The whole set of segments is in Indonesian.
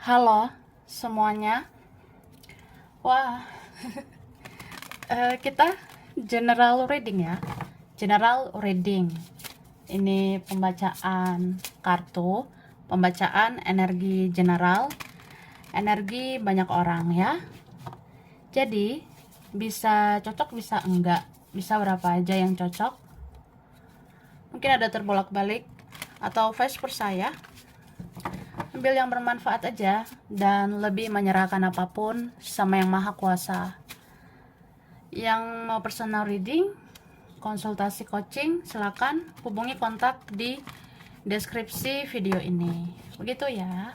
Halo semuanya. Wah, kita general reading ya. General reading. Ini pembacaan kartu, pembacaan energi general, energi banyak orang ya. Jadi, bisa cocok bisa enggak, bisa berapa aja yang cocok. Mungkin ada terbolak-balik atau vice versa ya. Ambil yang bermanfaat aja dan lebih menyerahkan apapun sama yang maha kuasa. Yang mau personal reading, konsultasi coaching, silakan hubungi kontak di deskripsi video ini. Begitu ya.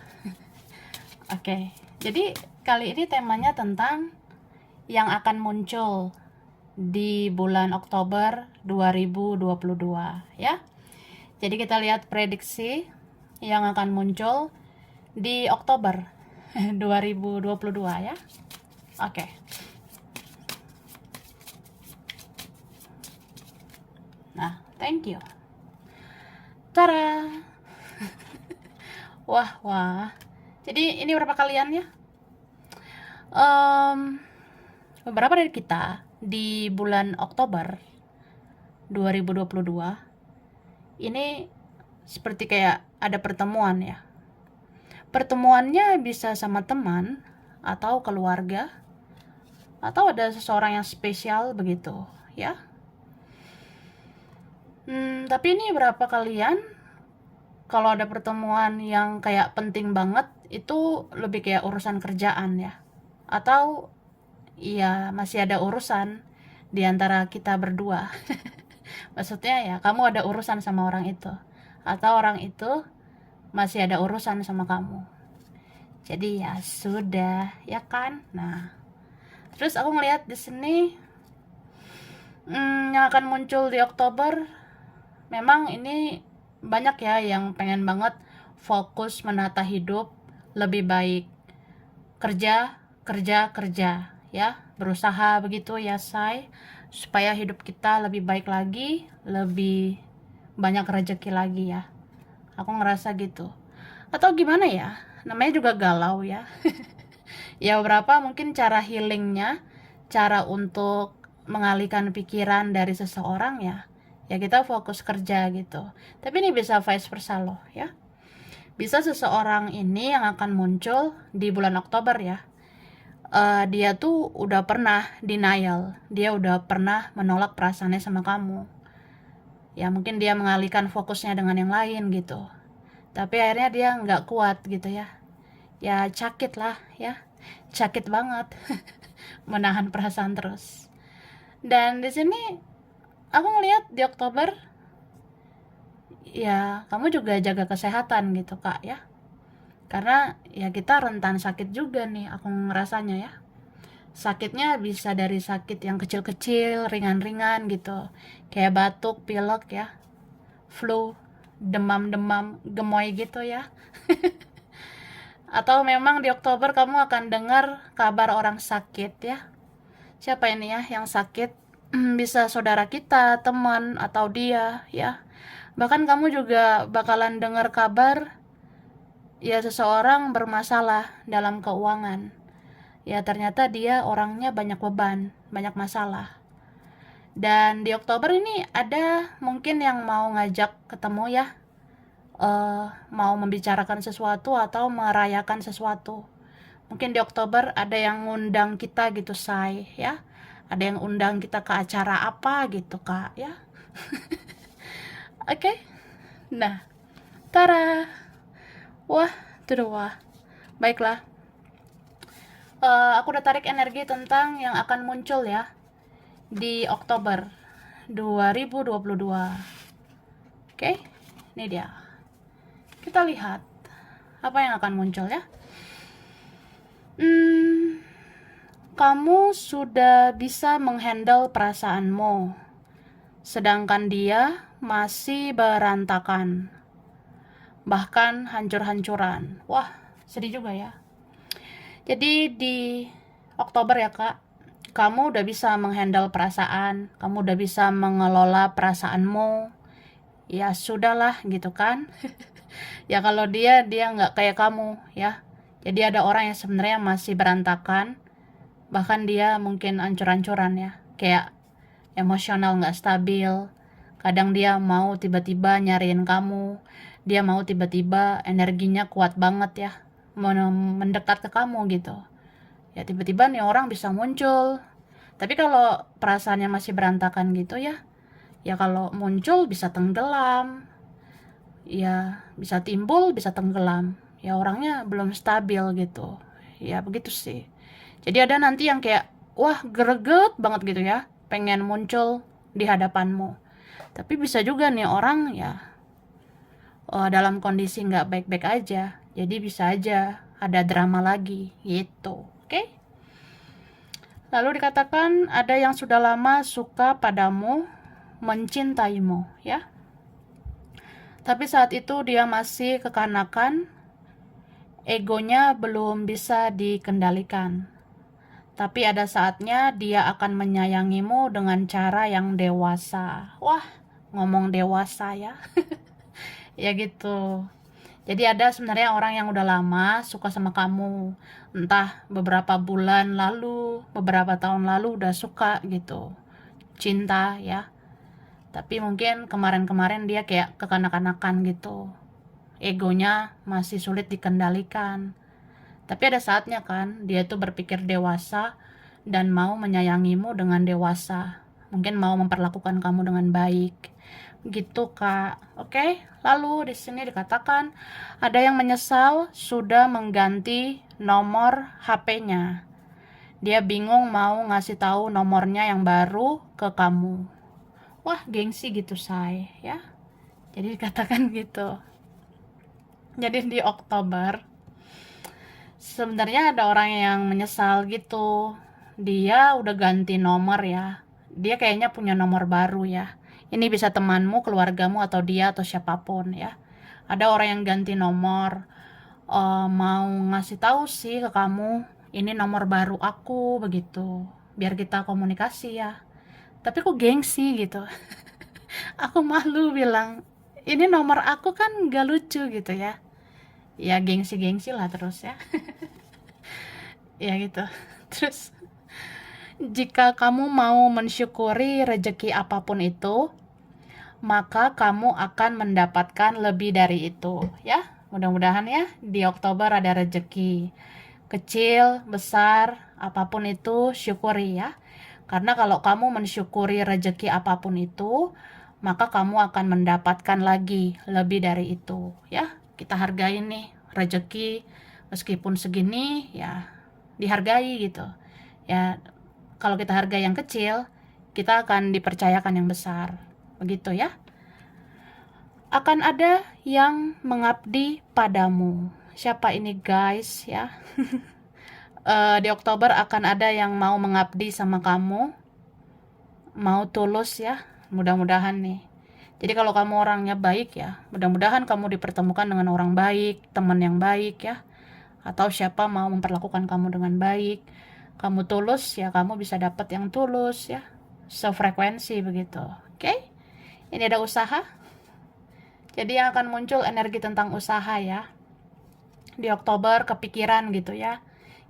Oke, jadi kali ini temanya tentang yang akan muncul di bulan Oktober 2022 ya. Jadi kita lihat prediksi yang akan muncul di Oktober 2022 ya. Oke. Nah, thank you. Tara. Wah. Jadi ini berapa kalian ya? Beberapa dari kita di bulan Oktober 2022 ini seperti kayak ada pertemuan ya. Pertemuannya bisa sama teman atau keluarga atau ada seseorang yang spesial begitu ya. Tapi ini berapa kalian kalau ada pertemuan yang kayak penting banget itu lebih kayak urusan kerjaan ya, atau ya masih ada urusan di antara kita berdua. Maksudnya ya kamu ada urusan sama orang itu atau orang itu masih ada urusan sama kamu. Jadi ya sudah ya kan. Nah, terus aku ngelihat di sini yang akan muncul di Oktober, memang ini banyak ya yang pengen banget fokus menata hidup lebih baik, kerja ya, berusaha begitu ya say, supaya hidup kita lebih baik lagi, lebih banyak rezeki lagi ya. Aku ngerasa gitu. Atau gimana ya, namanya juga galau ya. Ya berapa mungkin cara healingnya, cara untuk mengalihkan pikiran dari seseorang ya kita fokus kerja gitu. Tapi ini bisa vice versa loh ya. Bisa seseorang ini yang akan muncul di bulan Oktober ya, dia tuh udah pernah denial, dia udah pernah menolak perasaannya sama kamu ya. Mungkin dia mengalihkan fokusnya dengan yang lain gitu, tapi akhirnya dia nggak kuat gitu ya. Ya sakit lah ya, sakit banget menahan perasaan terus. Dan di sini aku ngelihat di Oktober ya kamu juga jaga kesehatan gitu kak ya, karena ya kita rentan sakit juga nih aku ngerasanya ya. Sakitnya bisa dari sakit yang kecil-kecil, ringan-ringan gitu, kayak batuk, pilek ya, flu, demam-demam gemoy gitu ya. Atau memang di Oktober kamu akan dengar kabar orang sakit ya. Siapa ini ya yang sakit? Bisa saudara kita, teman, atau dia ya. Bahkan kamu juga bakalan dengar kabar ya seseorang bermasalah dalam keuangan. Ya ternyata dia orangnya banyak beban, banyak masalah. Dan di Oktober ini ada mungkin yang mau ngajak ketemu ya, mau membicarakan sesuatu atau merayakan sesuatu. Mungkin di Oktober ada yang ngundang kita gitu say ya, ada yang undang kita ke acara apa gitu kak ya. Oke. Nah, tara. Wah, wah. Baiklah. Aku udah tarik energi tentang yang akan muncul ya di Oktober 2022. Oke, ini dia. Kita lihat apa yang akan muncul ya. Kamu sudah bisa menghandle perasaanmu, sedangkan dia masih berantakan, bahkan hancur-hancuran. Wah, sedih juga ya. Jadi di Oktober ya kak, kamu udah bisa menghandle perasaan, kamu udah bisa mengelola perasaanmu. Ya sudahlah gitu kan. Ya kalau dia nggak kayak kamu ya, Jadi ada orang yang sebenarnya masih berantakan, bahkan dia mungkin ancur-ancuran ya, kayak emosional nggak stabil. Kadang dia mau tiba-tiba nyariin kamu, dia mau tiba-tiba energinya kuat banget ya, mendekat ke kamu gitu. Ya tiba-tiba nih orang bisa muncul. Tapi kalau perasaannya masih berantakan gitu ya kalau muncul bisa tenggelam, ya bisa timbul bisa tenggelam, ya orangnya belum stabil gitu, ya begitu sih. Jadi ada nanti yang kayak wah greget banget gitu ya, pengen muncul di hadapanmu, tapi bisa juga nih orang ya dalam kondisi nggak baik-baik aja, jadi bisa aja ada drama lagi gitu. Oke, lalu dikatakan ada yang sudah lama suka padamu, mencintaimu ya, tapi saat itu dia masih kekanakan, egonya belum bisa dikendalikan. Tapi ada saatnya dia akan menyayangimu dengan cara yang dewasa. Wah, ngomong dewasa ya. Ya gitu. Jadi ada sebenarnya orang yang udah lama suka sama kamu. Entah beberapa bulan lalu, beberapa tahun lalu udah suka gitu. Cinta ya. Tapi mungkin kemarin-kemarin dia kayak kekanak-kanakan gitu. Egonya masih sulit dikendalikan. Tapi ada saatnya kan dia tuh berpikir dewasa dan mau menyayangimu dengan dewasa. Mungkin mau memperlakukan kamu dengan baik. Gitu, Kak. Oke. Lalu di sini dikatakan ada yang menyesal sudah mengganti nomor HP-nya. Dia bingung mau ngasih tahu nomornya yang baru ke kamu. Wah, gengsi gitu, say, ya. Jadi dikatakan gitu. Jadi di Oktober sebenarnya ada orang yang menyesal gitu. Dia udah ganti nomor ya. Dia kayaknya punya nomor baru ya. Ini bisa temanmu, keluargamu, atau dia, atau siapapun ya. Ada orang yang ganti nomor, mau ngasih tahu sih ke kamu, ini nomor baru aku begitu. Biar kita komunikasi ya. Tapi kok gengsi gitu. Aku malu bilang, ini nomor aku kan gak lucu gitu ya. Ya gengsi-gengsi lah terus ya. Ya gitu. Terus jika kamu mau mensyukuri rezeki apapun itu, maka kamu akan mendapatkan lebih dari itu ya. Mudah-mudahan ya di Oktober ada rezeki. Kecil, besar, apapun itu syukuri ya. Karena kalau kamu mensyukuri rezeki apapun itu, maka kamu akan mendapatkan lagi lebih dari itu ya. Kita hargai nih rezeki, meskipun segini ya dihargai gitu ya. Kalau kita hargai yang kecil, kita akan dipercayakan yang besar begitu ya. Akan ada yang mengabdi padamu. Siapa ini guys ya? Di Oktober akan ada yang mau mengabdi sama kamu, mau tulus ya, mudah-mudahan nih. Jadi kalau kamu orangnya baik ya, mudah-mudahan kamu dipertemukan dengan orang baik, teman yang baik ya, atau siapa mau memperlakukan kamu dengan baik. Kamu tulus ya, kamu bisa dapat yang tulus ya, sefrekuensi begitu. Oke, ini ada usaha, jadi yang akan muncul energi tentang usaha ya. Di Oktober kepikiran gitu ya,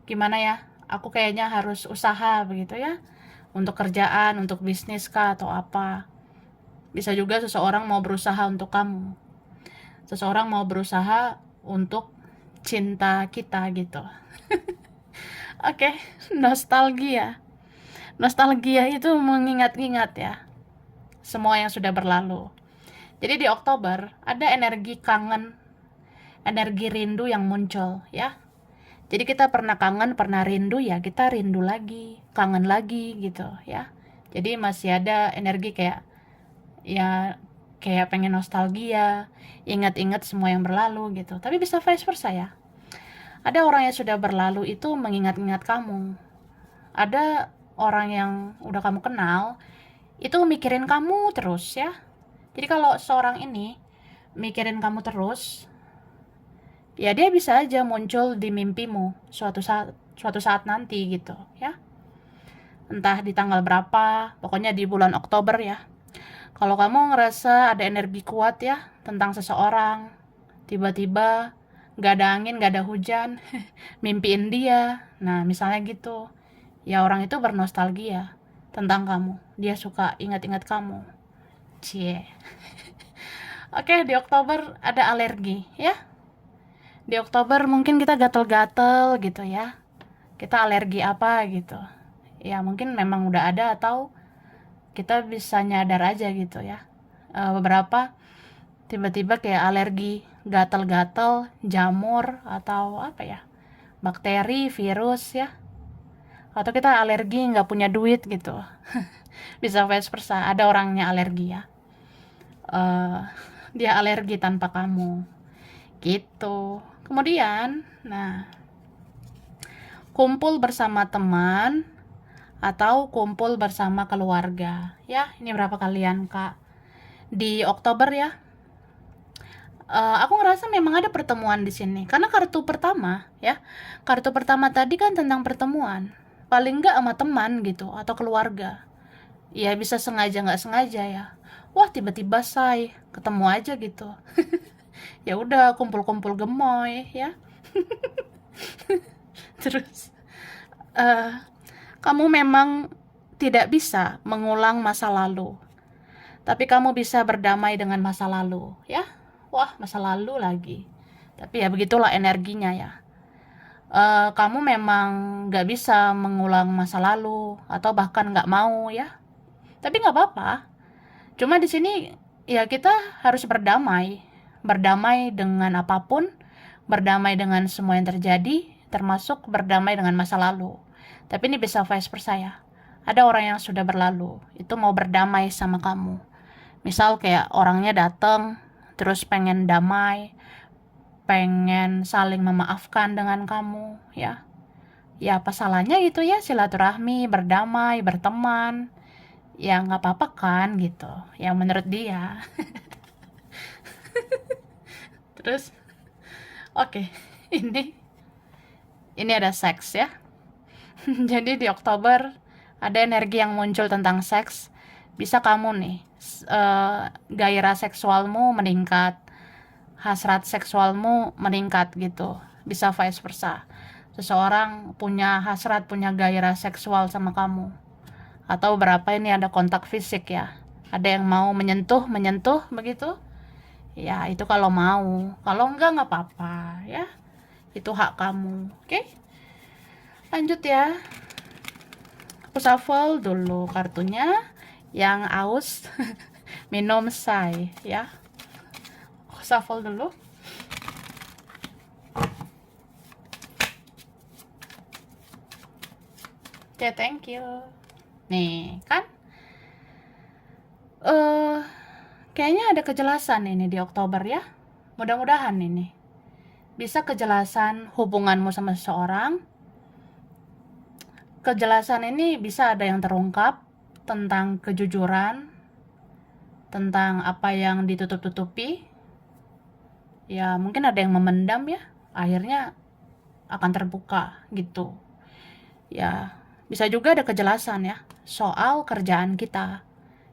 gimana ya, aku kayaknya harus usaha begitu ya, untuk kerjaan, untuk bisnis kah atau apa. Bisa juga seseorang mau berusaha untuk kamu, seseorang mau berusaha untuk cinta kita gitu. Oke, nostalgia. Nostalgia itu mengingat-ingat ya semua yang sudah berlalu. Jadi di Oktober ada energi kangen, energi rindu yang muncul ya. Jadi kita pernah kangen, pernah rindu ya, kita rindu lagi, kangen lagi gitu ya. Jadi masih ada energi kayak ya, kayak pengen nostalgia, ingat-ingat semua yang berlalu gitu. Tapi bisa vice versa ya. Ada orang yang sudah berlalu itu mengingat-ingat kamu. Ada orang yang udah kamu kenal itu mikirin kamu terus ya. Jadi kalau seorang ini mikirin kamu terus, ya dia bisa aja muncul di mimpimu suatu saat nanti gitu ya. Entah di tanggal berapa, pokoknya di bulan Oktober ya. Kalau kamu ngerasa ada energi kuat ya tentang seseorang, tiba-tiba nggak ada angin, nggak ada hujan, mimpiin dia. Nah, misalnya gitu. Ya orang itu bernostalgia tentang kamu. Dia suka ingat-ingat kamu. Cie. Oke, di Oktober ada alergi ya. Di Oktober mungkin kita gatel-gatel gitu ya. Kita alergi apa gitu. Ya mungkin memang udah ada atau kita bisa nyadar aja gitu ya. Beberapa tiba-tiba kayak alergi, gatel-gatel, jamur atau apa ya, bakteri, virus ya. Atau kita alergi nggak punya duit gitu. Bisa vice versa, ada orangnya alergi ya. Eh, dia alergi tanpa kamu gitu. Kemudian, nah, kumpul bersama teman atau kumpul bersama keluarga ya. Ini berapa kalian kak di Oktober ya? Aku ngerasa memang ada pertemuan di sini karena kartu pertama ya, kartu pertama tadi kan tentang pertemuan, paling nggak sama teman gitu atau keluarga. Ya bisa sengaja nggak sengaja ya, wah tiba-tiba say ketemu aja gitu. Ya udah kumpul-kumpul gemoy ya. Terus eh kamu memang tidak bisa mengulang masa lalu, tapi kamu bisa berdamai dengan masa lalu ya. Wah, masa lalu lagi. Tapi ya begitulah energinya ya. Kamu memang nggak bisa mengulang masa lalu atau bahkan nggak mau ya. Tapi nggak apa-apa. Cuma di sini ya kita harus berdamai, berdamai dengan apapun, berdamai dengan semua yang terjadi, termasuk berdamai dengan masa lalu. Tapi ini bisa vice versa ya. Ada orang yang sudah berlalu, itu mau berdamai sama kamu. Misal kayak orangnya datang, terus pengen damai, pengen saling memaafkan dengan kamu, ya. Ya apa salahnya gitu ya, silaturahmi, berdamai, berteman. Ya nggak apa-apa kan gitu, ya menurut dia. Terus, oke, ini ada seks ya. Jadi di Oktober ada energi yang muncul tentang seks. Bisa kamu nih, gairah seksualmu meningkat, hasrat seksualmu meningkat gitu. Bisa vice versa. Seseorang punya hasrat, punya gairah seksual sama kamu. Atau berapa ini ada kontak fisik ya. Ada yang mau menyentuh begitu. Ya itu kalau mau. Kalau enggak nggak apa-apa ya. Itu hak kamu. Oke? Lanjut ya. Aku shuffle dulu kartunya. Yang aus minum say ya. Aku shuffle dulu. Oke, thank you. Nih, kan? Kayaknya ada kejelasan ini di Oktober ya. Mudah-mudahan ini bisa kejelasan hubunganmu sama seseorang. Kejelasan ini bisa ada yang terungkap tentang kejujuran, tentang apa yang ditutup-tutupi. Ya, mungkin ada yang memendam ya. Akhirnya akan terbuka gitu. Ya, bisa juga ada kejelasan ya soal kerjaan kita.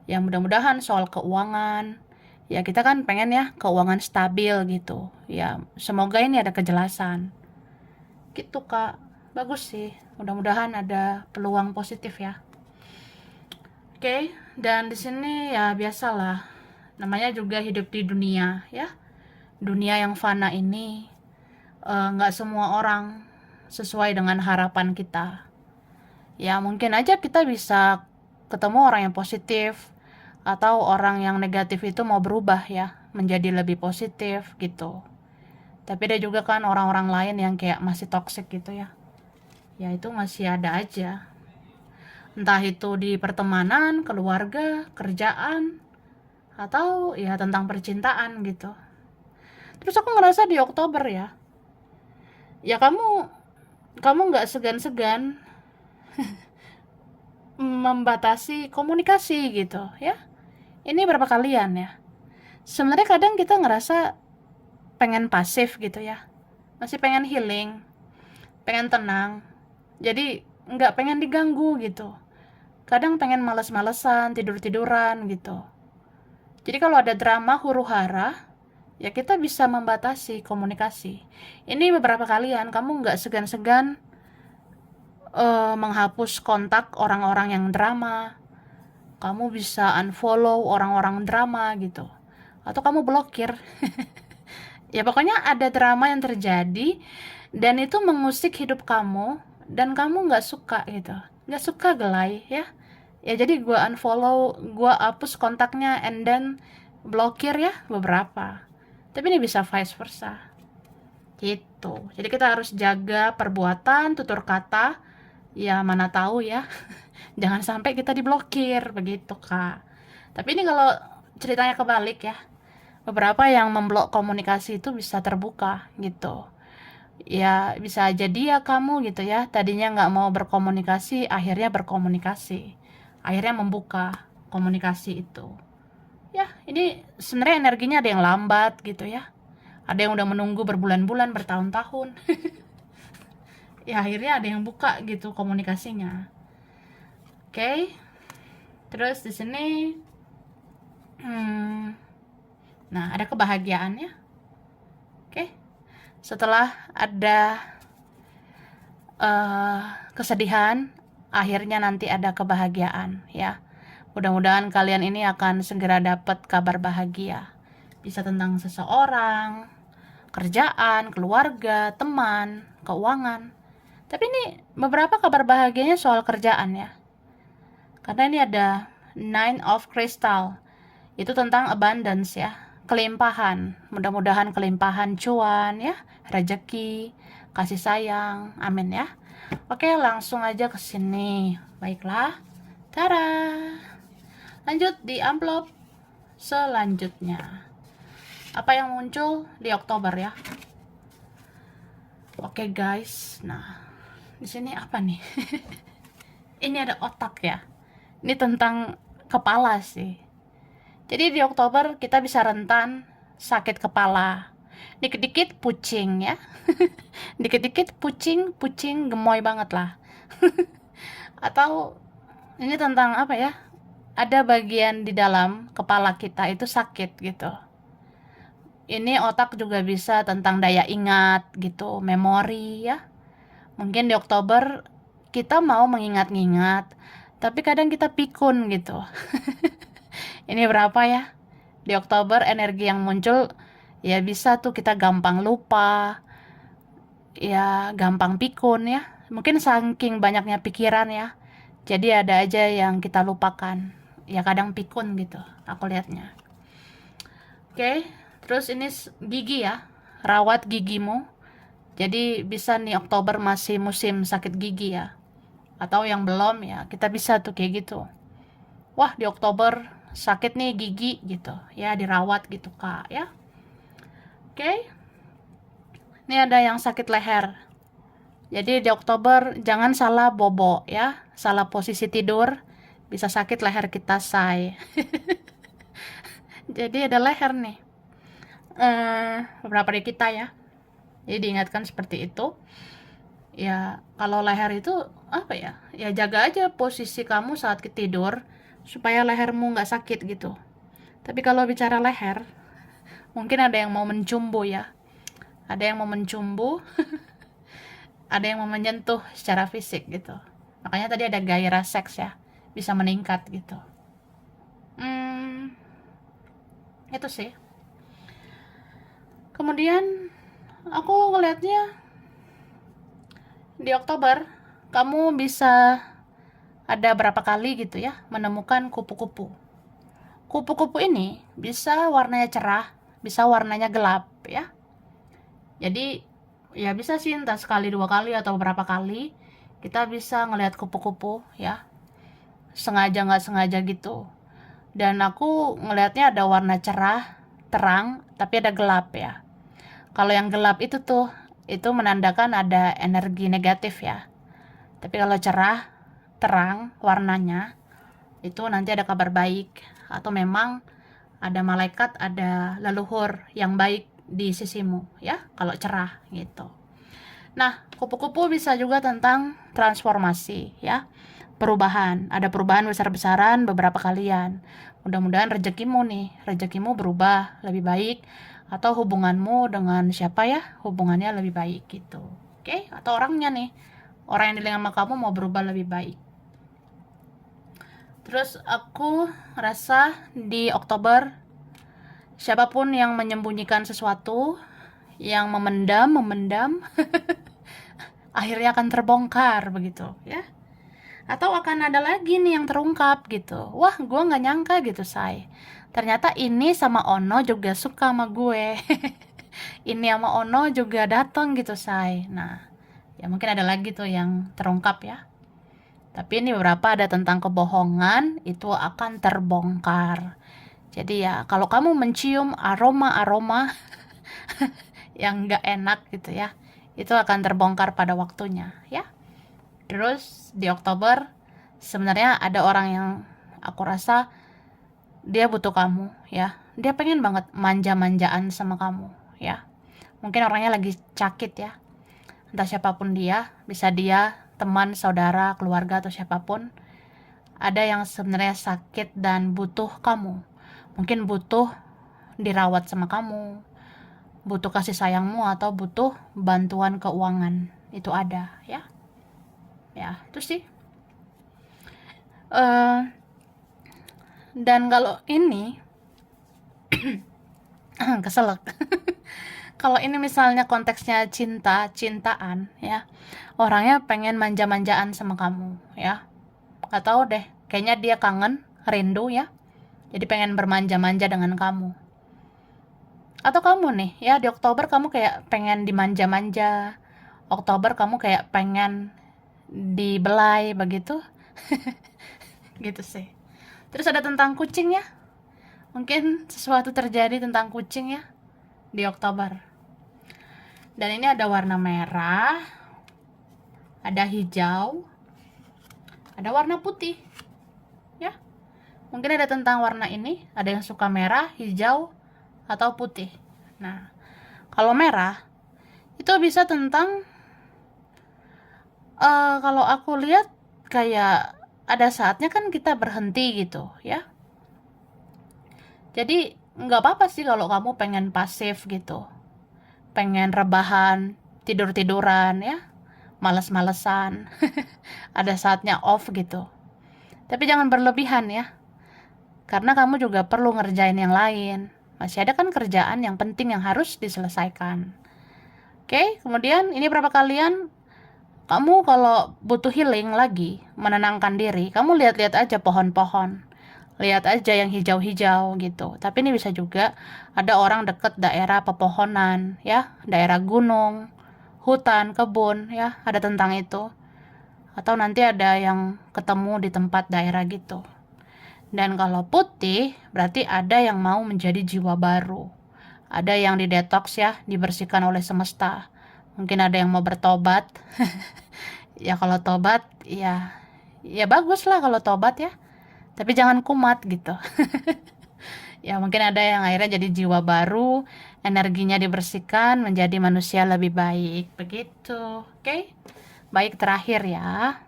Ya mudah-mudahan soal keuangan. Ya kita kan pengen ya keuangan stabil gitu. Ya semoga ini ada kejelasan. Gitu kak. Bagus sih. Mudah-mudahan ada peluang positif ya. Oke, dan di sini ya biasalah. Namanya juga hidup di dunia ya. Dunia yang fana ini nggak semua orang sesuai dengan harapan kita. Ya mungkin aja kita bisa ketemu orang yang positif, atau orang yang negatif itu mau berubah ya menjadi lebih positif gitu. Tapi ada juga kan orang-orang lain yang kayak masih toxic gitu ya. Ya itu masih ada aja. Entah itu di pertemanan, keluarga, kerjaan, atau ya tentang percintaan gitu. Terus aku ngerasa di Oktober ya, ya kamu nggak segan-segan membatasi komunikasi gitu ya. Ini berapa kalian ya? Sebenarnya kadang kita ngerasa pengen pasif gitu ya, masih pengen healing, pengen tenang, jadi nggak pengen diganggu gitu. Kadang pengen males-malesan, tidur-tiduran gitu. Jadi kalau ada drama huru hara, ya kita bisa membatasi komunikasi. Ini beberapa kalian kamu nggak segan-segan menghapus kontak orang-orang yang drama. Kamu bisa unfollow orang-orang drama gitu, atau kamu blokir. Ya pokoknya ada drama yang terjadi dan itu mengusik hidup kamu dan kamu nggak suka gitu, nggak suka gelai ya. Ya jadi gue unfollow, gue hapus kontaknya, and then blokir ya beberapa. Tapi ini bisa vice versa gitu. Jadi kita harus jaga perbuatan, tutur kata, ya mana tahu ya. Jangan sampai kita diblokir begitu kak. Tapi ini kalau ceritanya kebalik ya, beberapa yang memblok komunikasi itu bisa terbuka gitu. Ya bisa jadi ya kamu gitu ya, tadinya nggak mau berkomunikasi, akhirnya berkomunikasi, akhirnya membuka komunikasi itu. Ya ini sebenarnya energinya ada yang lambat gitu ya, ada yang udah menunggu berbulan-bulan, bertahun-tahun. Ya akhirnya ada yang buka gitu komunikasinya. Oke. Terus di sini nah ada kebahagiaannya. Oke. Setelah ada kesedihan, akhirnya nanti ada kebahagiaan ya. Mudah-mudahan kalian ini akan segera dapat kabar bahagia. Bisa tentang seseorang, kerjaan, keluarga, teman, keuangan. Tapi ini beberapa kabar bahagianya soal kerjaan ya. Karena ini ada Nine of Crystal. Itu tentang abundance ya, kelimpahan. Mudah-mudahan kelimpahan cuan ya, rezeki, kasih sayang. Amin ya. Oke, langsung aja ke sini. Baiklah. Tada. Lanjut di amplop selanjutnya. Apa yang muncul di Oktober ya? Oke guys. Nah, di sini apa nih? Ini ada otak ya. Ini tentang kepala sih. Jadi di Oktober kita bisa rentan sakit kepala. Dikit-dikit pusing ya. Dikit-dikit pusing gemoy banget lah. Atau ini tentang apa ya? Ada bagian di dalam kepala kita itu sakit gitu. Ini otak juga bisa tentang daya ingat gitu, memori ya. Mungkin di Oktober kita mau mengingat-ingat, tapi kadang kita pikun gitu. Ini berapa ya? Di Oktober energi yang muncul ya bisa tuh kita gampang lupa, ya gampang pikun ya. Mungkin saking banyaknya pikiran ya. Jadi ada aja yang kita lupakan. Ya kadang pikun gitu aku lihatnya. Oke, terus ini gigi ya. Rawat gigimu. Jadi bisa nih Oktober masih musim sakit gigi ya. Atau yang belum ya, kita bisa tuh kayak gitu. Wah, di Oktober sakit nih gigi gitu. Ya dirawat gitu Kak ya. Oke. Ini ada yang sakit leher. Jadi di Oktober jangan salah bobo ya. Salah posisi tidur bisa sakit leher kita say. Jadi ada leher nih. Beberapa dari kita ya. Jadi diingatkan seperti itu. Ya kalau leher itu apa ya? Ya jaga aja posisi kamu saat tidur supaya lehermu nggak sakit gitu. Tapi kalau bicara leher, mungkin ada yang mau mencumbu ya. Ada yang mau mencumbu. Ada yang mau menyentuh secara fisik gitu. Makanya tadi ada gairah seks ya. Bisa meningkat gitu. Itu sih. Kemudian aku ngelihatnya di Oktober kamu bisa ada berapa kali gitu ya menemukan kupu-kupu. Kupu-kupu ini bisa warnanya cerah, bisa warnanya gelap ya. Jadi ya bisa sih entah sekali, dua kali, atau beberapa kali kita bisa ngelihat kupu-kupu ya. Sengaja nggak sengaja gitu. Dan aku ngelihatnya ada warna cerah, terang, tapi ada gelap ya. Kalau yang gelap itu tuh, itu menandakan ada energi negatif ya. Tapi kalau cerah, terang warnanya, itu nanti ada kabar baik. Atau memang ada malaikat, ada leluhur yang baik di sisimu ya, kalau cerah gitu. Nah, kupu-kupu bisa juga tentang transformasi ya. Perubahan, ada perubahan besar-besaran beberapa kalian. Mudah-mudahan rezekimu berubah lebih baik. atau hubunganmu dengan siapa ya, hubungannya lebih baik gitu. Oke, atau orangnya nih, orang yang di lingkungan kamu mau berubah lebih baik. Terus aku rasa di Oktober, siapapun yang menyembunyikan sesuatu, yang memendam akhirnya akan terbongkar begitu ya, atau akan ada lagi nih yang terungkap gitu. Wah, gue nggak nyangka gitu, say, ternyata ini sama Ono juga suka sama gue. Ini sama Ono juga datang gitu, say. Nah, ya mungkin ada lagi tuh yang terungkap ya, tapi ini beberapa ada tentang kebohongan, itu akan terbongkar. Jadi ya, kalau kamu mencium aroma-aroma yang nggak enak gitu ya, itu akan terbongkar pada waktunya ya. Terus di Oktober sebenarnya ada orang yang aku rasa dia butuh kamu ya, dia pengen banget manja-manjaan sama kamu ya. Mungkin orangnya lagi sakit ya, entah siapapun dia, bisa dia teman, saudara, keluarga, atau siapapun. Ada yang sebenarnya sakit dan butuh kamu, mungkin butuh dirawat sama kamu, butuh kasih sayangmu, atau butuh bantuan keuangan. Itu ada ya. Ya, itu sih. Dan kalau ini keselak. Kalau ini misalnya konteksnya cintaan ya, orangnya pengen manja-manjaan sama kamu ya. Gak tahu deh, kayaknya dia kangen, rindu ya. Jadi pengen bermanja-manja dengan kamu. Atau kamu nih ya, di Oktober kamu kayak pengen dimanja-manja. Oktober kamu kayak pengen dibelai begitu. Gitu sih. Terus ada tentang kucing ya. Mungkin sesuatu terjadi tentang kucing ya di Oktober. Dan ini ada warna merah, ada hijau, ada warna putih ya. Mungkin ada tentang warna ini, ada yang suka merah, hijau, atau putih. Nah, kalau merah itu bisa tentang kalau aku lihat kayak ada saatnya kan kita berhenti gitu ya. Jadi nggak apa-apa sih kalau kamu pengen pasif gitu, pengen rebahan, tidur-tiduran ya, males-malesan. Ada saatnya off gitu, tapi jangan berlebihan ya, karena kamu juga perlu ngerjain yang lain. Masih ada kan kerjaan yang penting yang harus diselesaikan. Oke, kemudian ini berapa kalian, kamu kalau butuh healing lagi, menenangkan diri, kamu lihat-lihat aja pohon-pohon, lihat aja yang hijau-hijau gitu. Tapi ini bisa juga ada orang deket daerah pepohonan ya, daerah gunung, hutan, kebun ya, ada tentang itu. Atau nanti ada yang ketemu di tempat daerah gitu. Dan kalau putih berarti ada yang mau menjadi jiwa baru, ada yang didetoks ya, dibersihkan oleh semesta. Mungkin ada yang mau bertobat. Ya kalau tobat ya, ya bagus lah kalau tobat ya, tapi jangan kumat gitu. Ya mungkin ada yang akhirnya jadi jiwa baru, energinya dibersihkan menjadi manusia lebih baik begitu. Oke, baik, terakhir ya.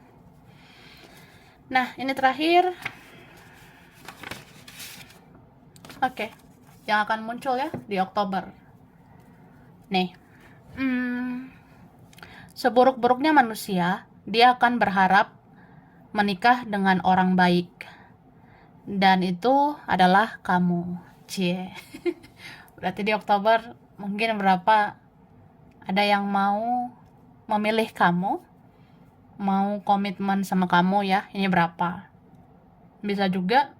Nah ini terakhir. Oke, yang akan muncul ya di Oktober nih. Seburuk-buruknya manusia, dia akan berharap menikah dengan orang baik, dan itu adalah kamu. Cie. Berarti di Oktober mungkin berapa ada yang mau memilih kamu, mau komitmen sama kamu ya. Ini berapa? Bisa juga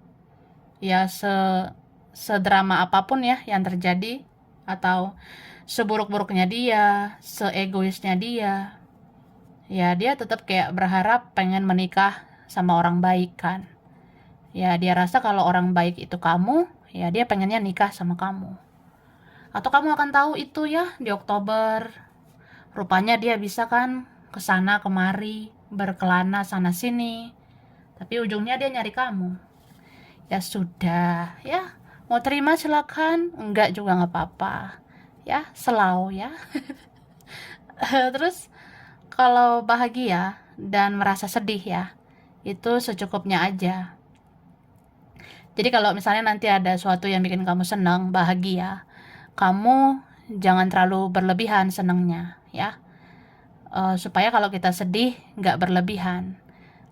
ya sedrama apapun ya yang terjadi, atau seburuk-buruknya dia, seegoisnya dia, ya dia tetap kayak berharap pengen menikah sama orang baik kan. Ya dia rasa kalau orang baik itu kamu, ya dia pengennya nikah sama kamu. Atau kamu akan tahu itu ya di Oktober. Rupanya dia bisa kan kesana kemari, berkelana sana sini, tapi ujungnya dia nyari kamu. Ya sudah ya, mau terima silakan, enggak juga nggak apa-apa ya, selau ya. Terus kalau bahagia dan merasa sedih ya, itu secukupnya aja. Jadi kalau misalnya nanti ada sesuatu yang bikin kamu senang, bahagia, kamu jangan terlalu berlebihan senangnya ya. Supaya kalau kita sedih nggak berlebihan.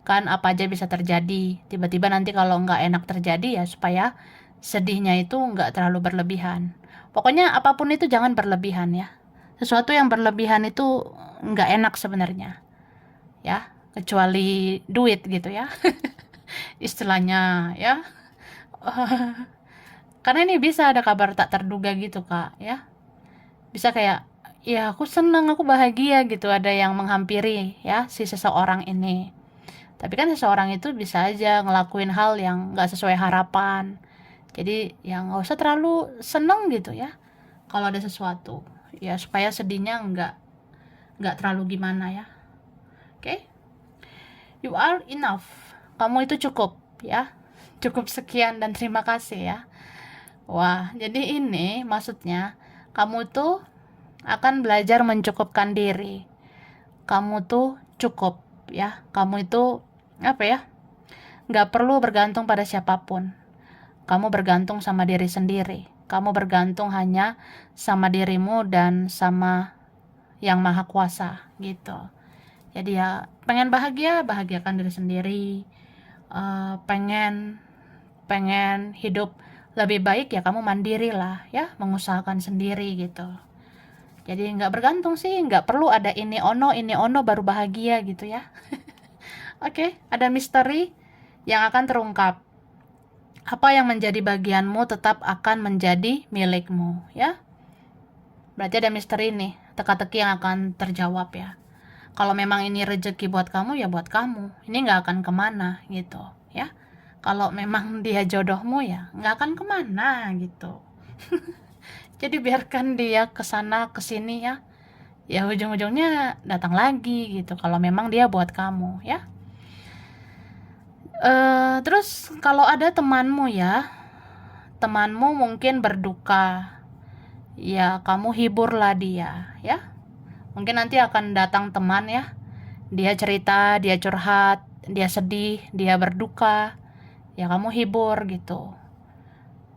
Kan apa aja bisa terjadi. Tiba-tiba nanti kalau nggak enak terjadi ya supaya sedihnya itu nggak terlalu berlebihan. Pokoknya apapun itu jangan berlebihan ya. Sesuatu yang berlebihan itu nggak enak sebenarnya. Ya, kecuali duit gitu ya. Istilahnya ya. Karena ini bisa ada kabar tak terduga gitu Kak ya. Bisa kayak ya aku senang, aku bahagia gitu, ada yang menghampiri ya si seseorang ini. Tapi kan seseorang itu bisa aja ngelakuin hal yang nggak sesuai harapan. Jadi ya nggak usah terlalu seneng gitu ya. Kalau ada sesuatu, ya supaya sedihnya nggak terlalu gimana ya. Oke? You are enough. Kamu itu cukup ya. Cukup sekian dan terima kasih ya. Wah, jadi ini maksudnya kamu tuh akan belajar mencukupkan diri. Kamu tuh cukup ya. Kamu itu apa ya? Nggak perlu bergantung pada siapapun. Kamu bergantung sama diri sendiri. Kamu bergantung hanya sama dirimu dan sama yang maha kuasa gitu. Jadi ya pengen bahagia, bahagiakan diri sendiri. Pengen hidup lebih baik ya kamu mandiri lah ya, mengusahakan sendiri gitu. Jadi nggak bergantung sih, nggak perlu ada ini ono baru bahagia gitu ya. Oke, ada misteri yang akan terungkap. Apa yang menjadi bagianmu tetap akan menjadi milikmu ya. Berarti ada misteri nih, teka-teki yang akan terjawab ya. Kalau memang ini rezeki buat kamu ya buat kamu, ini nggak akan kemana gitu ya. Kalau memang dia jodohmu ya nggak akan kemana gitu. Jadi biarkan dia kesana kesini ya. Ya ujung-ujungnya datang lagi gitu. Kalau memang dia buat kamu ya. Terus kalau ada temanmu ya, temanmu mungkin berduka, ya kamu hiburlah dia ya. Mungkin nanti akan datang teman ya, dia cerita, dia curhat, dia sedih, dia berduka, ya kamu hibur gitu.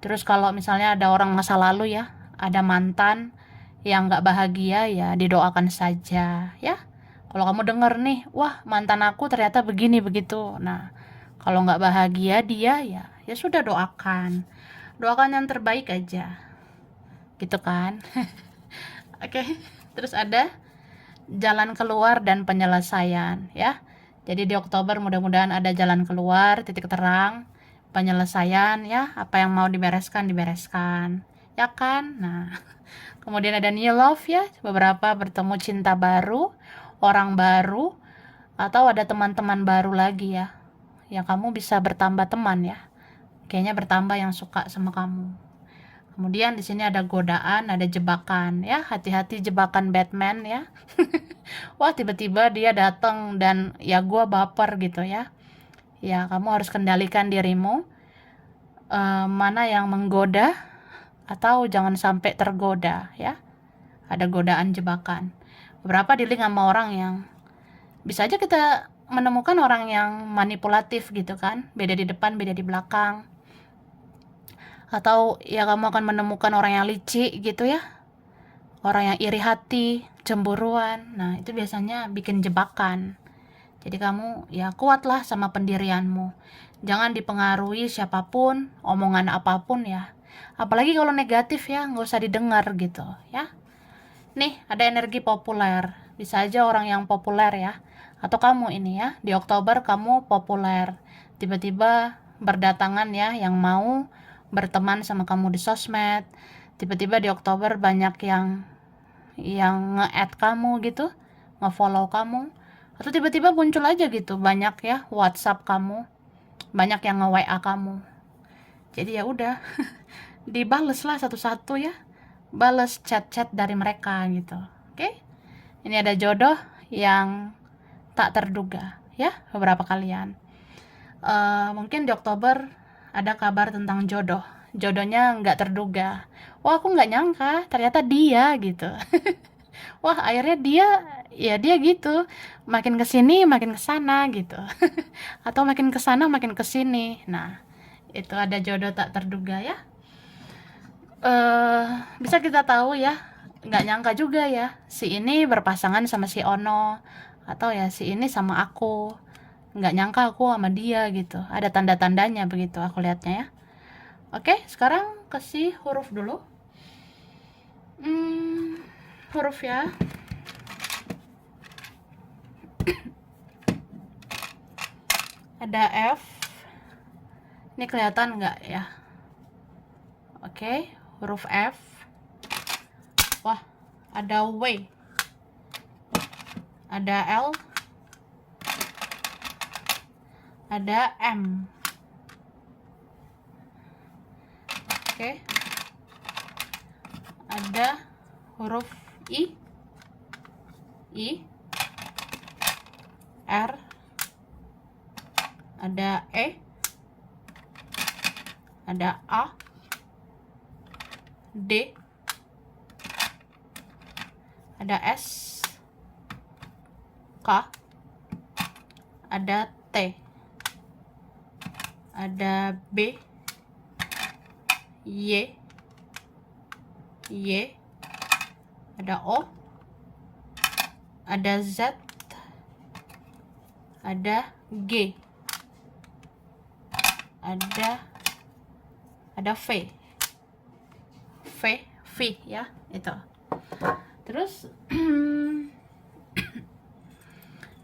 Terus kalau misalnya ada orang masa lalu ya, ada mantan yang gak bahagia ya didoakan saja ya. Kalau kamu denger nih, wah mantan aku ternyata begini begitu, nah kalau nggak bahagia dia ya sudah doakan yang terbaik aja gitu kan. Oke. Terus ada jalan keluar dan penyelesaian ya. Jadi di Oktober mudah-mudahan ada jalan keluar, titik terang, penyelesaian ya, apa yang mau dibereskan ya kan. Nah kemudian ada new love ya, beberapa bertemu cinta baru, orang baru, atau ada teman-teman baru lagi ya. Ya kamu bisa bertambah teman ya. Kayaknya bertambah yang suka sama kamu. Kemudian di sini ada godaan, ada jebakan ya. Hati-hati jebakan Batman ya. Wah tiba-tiba dia datang dan ya gua baper gitu ya. Ya kamu harus kendalikan dirimu. Mana yang menggoda atau jangan sampai tergoda ya. Ada godaan jebakan. Beberapa di link sama orang yang bisa aja kita menemukan orang yang manipulatif gitu kan, beda di depan, beda di belakang. Atau ya kamu akan menemukan orang yang licik gitu ya, orang yang iri hati, cemburuan. Nah itu biasanya bikin jebakan. Jadi kamu ya kuatlah sama pendirianmu, jangan dipengaruhi siapapun, omongan apapun ya. Apalagi kalau negatif ya nggak usah didengar gitu ya. Nih ada energi populer, bisa aja orang yang populer ya, atau kamu ini ya, di Oktober kamu populer, tiba-tiba berdatangan ya yang mau berteman sama kamu di sosmed. Tiba-tiba di Oktober banyak yang nge-add kamu gitu, nge-follow kamu, atau tiba-tiba muncul aja gitu banyak ya WhatsApp kamu, banyak yang nge-WA kamu. Jadi ya udah dibales lah satu-satu ya, bales chat-chat dari mereka gitu. Oke? Ini ada jodoh yang tak terduga ya, beberapa kalian. Mungkin di Oktober ada kabar tentang jodohnya nggak terduga. Wah aku nggak nyangka ternyata dia gitu. Wah akhirnya dia gitu, makin kesini makin kesana gitu. Atau makin kesana makin kesini. Nah itu ada jodoh tak terduga ya. bisa kita tahu ya, nggak nyangka juga ya si ini berpasangan sama si Ono, atau ya si ini sama aku, nggak nyangka aku sama dia gitu. Ada tanda-tandanya begitu aku lihatnya ya. Oke, sekarang kasih huruf dulu. Huruf ya. Ada F. Ini kelihatan nggak ya? Oke, huruf F. Wah, ada W. Ada L. Ada M. Oke. Ada huruf I. R. Ada E. Ada A. D. Ada S. K. Ada T. Ada B. Y. Ada O. Ada Z. Ada G. Ada V ya, itu. Terus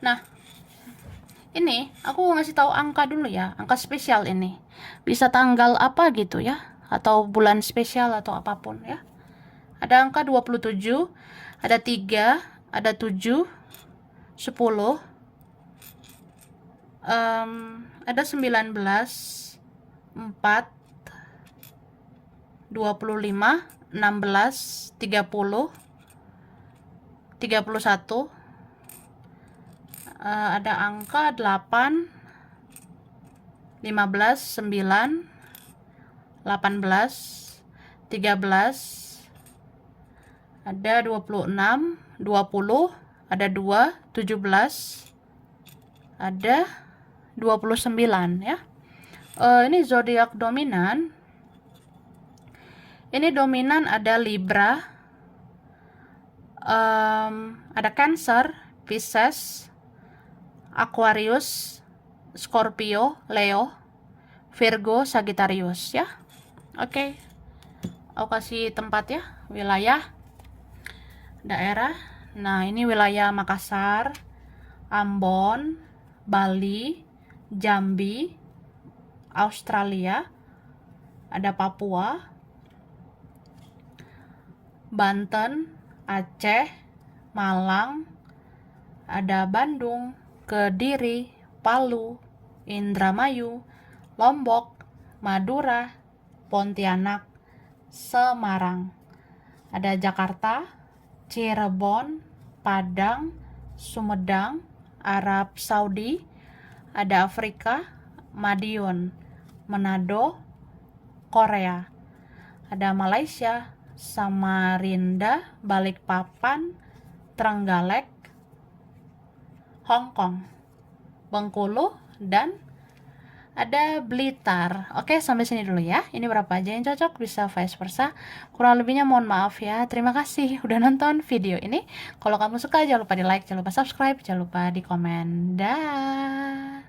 nah, ini aku ngasih tahu angka dulu ya, angka spesial ini. Bisa tanggal apa gitu ya, atau bulan spesial atau apapun ya. Ada angka 27, ada 3, ada 7, 10, ada 19, 4, 25, 16, 30, 31, ada angka 8, 15, 9, 18, 13, ada 26, 20, ada 2, 17, ada 29 ya. Ini zodiak dominan. Ini dominan ada Libra, ada Cancer, Pisces, Aquarius, Scorpio, Leo, Virgo, Sagittarius ya. Oke. Aku kasih tempat ya, wilayah, daerah. Nah, ini wilayah Makassar, Ambon, Bali, Jambi, Australia, ada Papua, Banten, Aceh, Malang, ada Bandung, Kediri, Palu, Indramayu, Lombok, Madura, Pontianak, Semarang, ada Jakarta, Cirebon, Padang, Sumedang, Arab Saudi, ada Afrika, Madiun, Manado, Korea, ada Malaysia, Samarinda, Balikpapan, Trenggalek, Hong Kong, Bengkulu, dan ada Blitar. Oke, sampai sini dulu ya. Ini berapa aja yang cocok, bisa vice versa. Kurang lebihnya mohon maaf ya. Terima kasih udah nonton video ini. Kalau kamu suka, jangan lupa di like, jangan lupa subscribe, jangan lupa di komen. Dah.